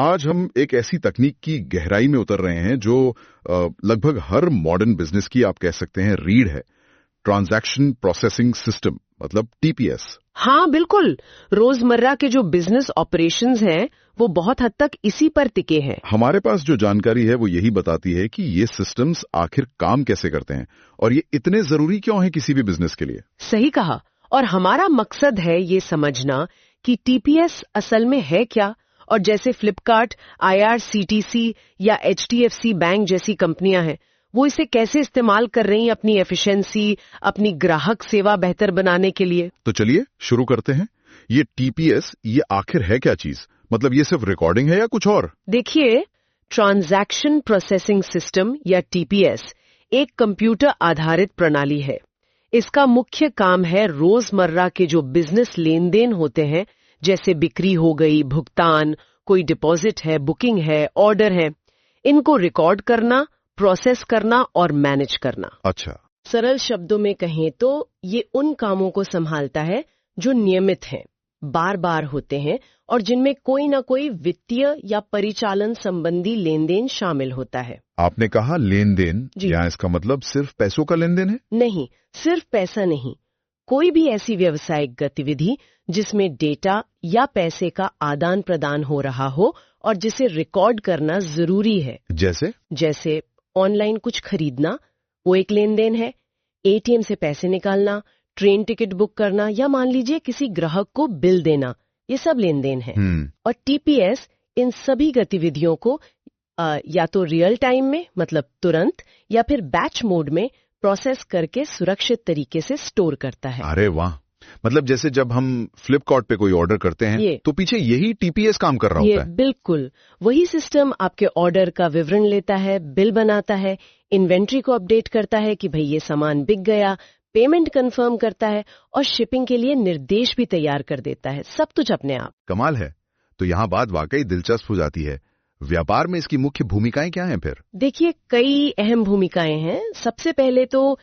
आज हम एक ऐसी तकनीक की गहराई में उतर रहे हैं जो लगभग हर मॉडर्न बिजनेस की आप कह सकते हैं रीढ़ है। ट्रांजैक्शन प्रोसेसिंग सिस्टम, मतलब टीपीएस। हाँ बिल्कुल, रोजमर्रा के जो बिजनेस ऑपरेशंस हैं वो बहुत हद तक इसी पर टिके हैं। हमारे पास जो जानकारी है वो यही बताती है कि ये सिस्टम्स आखिर काम कैसे करते हैं और ये इतने जरूरी क्यों हैं किसी भी बिजनेस के लिए। सही कहा, और हमारा मकसद है ये समझना कि टीपीएस असल में है क्या, और जैसे फ्लिपकार्ट, आईआरसीटीसी या एचडीएफसी बैंक जैसी कंपनियां हैं वो इसे कैसे इस्तेमाल कर रही हैं अपनी एफिशिएंसी, अपनी ग्राहक सेवा बेहतर बनाने के लिए। तो चलिए शुरू करते हैं। ये टीपीएस ये आखिर है क्या चीज? मतलब ये सिर्फ रिकॉर्डिंग है या कुछ और? देखिए, ट्रांजैक्शन प्रोसेसिंग सिस्टम या टीपीएस एक कंप्यूटर आधारित प्रणाली है। इसका मुख्य काम है रोजमर्रा के जो बिजनेस लेन देन होते हैं, जैसे बिक्री हो गई, भुगतान, कोई डिपॉजिट है, बुकिंग है, ऑर्डर है, इनको रिकॉर्ड करना, प्रोसेस करना और मैनेज करना। अच्छा। सरल शब्दों में कहें तो ये उन कामों को संभालता है जो नियमित हैं, बार बार होते हैं और जिनमें कोई ना कोई वित्तीय या परिचालन संबंधी लेन देन शामिल होता है। आपने कहा लेन देन, या इसका मतलब सिर्फ पैसों का लेन देन है? नहीं, सिर्फ पैसा नहीं, कोई भी ऐसी व्यावसायिक गतिविधि जिसमें डेटा या पैसे का आदान प्रदान हो रहा हो और जिसे रिकॉर्ड करना जरूरी है। जैसे ऑनलाइन कुछ खरीदना, वो एक लेन देन है। एटीएम से पैसे निकालना, ट्रेन टिकट बुक करना या मान लीजिए किसी ग्राहक को बिल देना, ये सब लेन देन है। और टीपीएस इन सभी गतिविधियों को या तो रियल टाइम में, मतलब तुरंत, या फिर बैच मोड में प्रोसेस करके सुरक्षित तरीके से स्टोर करता है। अरे वाह, मतलब जैसे जब हम फ्लिपकार्ट पे कोई ऑर्डर करते हैं तो पीछे यही टीपीएस काम कर रहा होता है। बिल्कुल वही सिस्टम आपके ऑर्डर का विवरण लेता है, बिल बनाता है, इन्वेंट्री को अपडेट करता है कि भाई ये सामान बिक गया, पेमेंट कंफर्म करता है और शिपिंग के लिए निर्देश भी तैयार कर देता है, सब कुछ अपने आप। कमाल है। तो यहाँ बात वाकई दिलचस्प हो जाती है। व्यापार में इसकी मुख्य भूमिकाएं क्या हैं फिर? देखिए, कई अहम भूमिकाएं हैं। सबसे पहले तो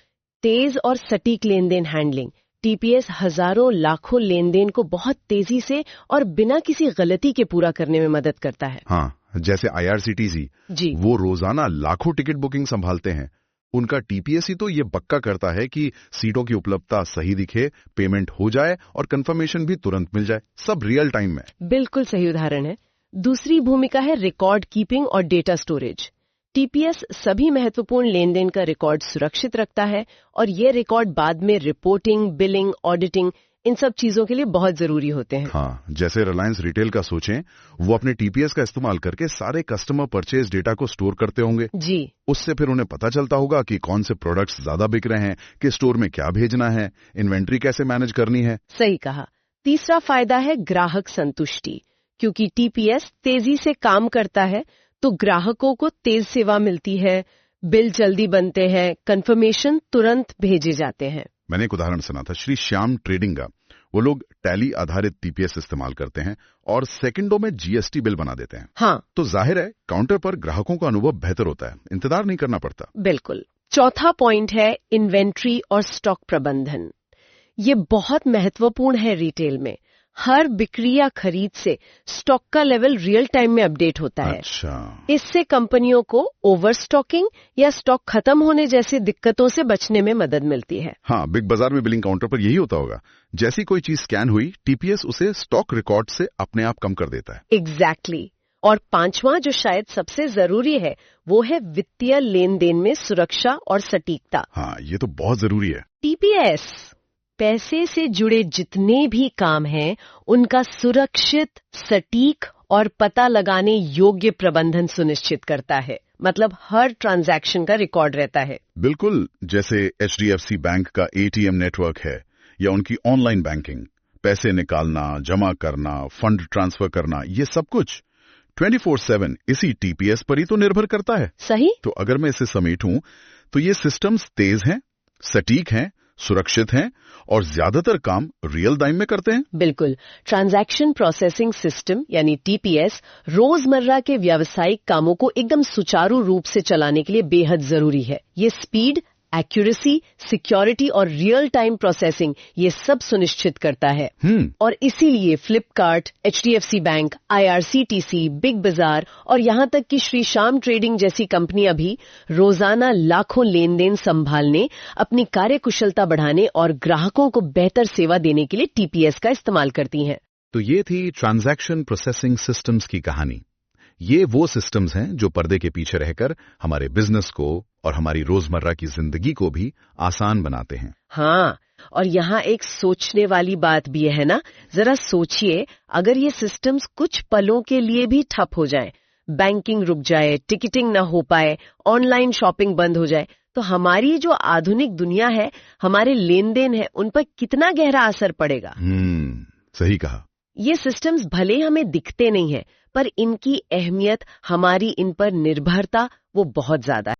तेज और सटीक लेन देन हैंडलिंग। टीपीएस हजारों लाखों लेन देन को बहुत तेजी से और बिना किसी गलती के पूरा करने में मदद करता है। हाँ, जैसे आईआरसीटीसी जी, वो रोजाना लाखों टिकट बुकिंग संभालते हैं। उनका टीपीएस ही तो ये पक्का करता है कि सीटों की उपलब्धता सही दिखे, पेमेंट हो जाए और कंफर्मेशन भी तुरंत मिल जाए, सब रियल टाइम में। बिल्कुल सही उदाहरण है। दूसरी भूमिका है रिकॉर्ड कीपिंग और डेटा स्टोरेज। टीपीएस सभी महत्वपूर्ण लेन देन का रिकॉर्ड सुरक्षित रखता है और ये रिकॉर्ड बाद में रिपोर्टिंग, बिलिंग, ऑडिटिंग, इन सब चीजों के लिए बहुत जरूरी होते हैं। हाँ, जैसे रिलायंस रिटेल का सोचें, वो अपने टीपीएस का इस्तेमाल करके सारे कस्टमर परचेज डेटा को स्टोर करते होंगे जी। उससे फिर उन्हें पता चलता होगा कि कौन से प्रोडक्ट्स ज्यादा बिक रहे हैं, किस स्टोर में क्या भेजना है, इन्वेंट्री कैसे मैनेज करनी है। सही कहा। तीसरा फायदा है ग्राहक संतुष्टि। क्योंकि टीपीएस तेजी से काम करता है तो ग्राहकों को तेज सेवा मिलती है, बिल जल्दी बनते हैं, कंफर्मेशन तुरंत भेजे जाते हैं। मैंने एक उदाहरण सुना था श्री श्याम ट्रेडिंग का। वो लोग टैली आधारित टीपीएस इस्तेमाल करते हैं और सेकंडों में जीएसटी बिल बना देते हैं। हाँ, तो जाहिर है काउंटर पर ग्राहकों का अनुभव बेहतर होता है, इंतजार नहीं करना पड़ता। बिल्कुल। चौथा पॉइंट है इन्वेंट्री और स्टॉक प्रबंधन। ये बहुत महत्वपूर्ण है रिटेल में। हर बिक्री या खरीद से स्टॉक का लेवल रियल टाइम में अपडेट होता है। अच्छा। इससे कंपनियों को ओवर स्टॉकिंग या स्टॉक खत्म होने जैसी दिक्कतों से बचने में मदद मिलती है। हाँ, बिग बाजार में बिलिंग काउंटर पर यही होता होगा। जैसी कोई चीज स्कैन हुई, टीपीएस उसे स्टॉक रिकॉर्ड से अपने आप कम कर देता है। एग्जैक्टली। और पांचवा, जो शायद सबसे जरूरी है, वो है वित्तीय लेन देन में सुरक्षा और सटीकता। हाँ, ये तो बहुत जरूरी है। टीपीएस पैसे से जुड़े जितने भी काम हैं, उनका सुरक्षित, सटीक और पता लगाने योग्य प्रबंधन सुनिश्चित करता है। मतलब हर ट्रांजैक्शन का रिकॉर्ड रहता है। बिल्कुल, जैसे एचडीएफसी बैंक का एटीएम नेटवर्क है या उनकी ऑनलाइन बैंकिंग, पैसे निकालना, जमा करना, फंड ट्रांसफर करना, ये सब कुछ 24/7 इसी टीपीएस पर ही तो निर्भर करता है। सही। तो अगर मैं इसे समेटूं तो ये सिस्टम्स तेज हैं, सटीक हैं, सुरक्षित हैं और ज्यादातर काम रियल टाइम में करते हैं। बिल्कुल। ट्रांजैक्शन प्रोसेसिंग सिस्टम यानी टीपीएस रोजमर्रा के व्यावसायिक कामों को एकदम सुचारू रूप से चलाने के लिए बेहद जरूरी है। ये स्पीड, एक्यूरेसी, सिक्योरिटी और रियल टाइम प्रोसेसिंग ये सब सुनिश्चित करता है। और इसीलिए Flipkart, HDFC bank, IRCTC, big बाजार और यहाँ तक कि श्री श्याम ट्रेडिंग जैसी कंपनियां भी रोजाना लाखों लेन देन संभालने, अपनी कार्यकुशलता बढ़ाने और ग्राहकों को बेहतर सेवा देने के लिए TPS का इस्तेमाल करती हैं। तो ये थी ट्रांजैक्शन प्रोसेसिंग सिस्टम्स की कहानी। ये वो सिस्टम्स हैं जो पर्दे के पीछे रहकर हमारे बिजनेस को और हमारी रोजमर्रा की जिंदगी को भी आसान बनाते हैं। हाँ, और यहाँ एक सोचने वाली बात भी है ना। जरा सोचिए, अगर ये सिस्टम्स कुछ पलों के लिए भी ठप हो जाएं, बैंकिंग रुक जाए, टिकटिंग ना हो पाए, ऑनलाइन शॉपिंग बंद हो जाए, तो हमारी जो आधुनिक दुनिया है, हमारे लेन देन है, उन पर कितना गहरा असर पड़ेगा। सही कहा। ये सिस्टम्स भले हमें दिखते नहीं है, पर इनकी अहमियत, हमारी इन पर निर्भरता वो बहुत ज्यादा है।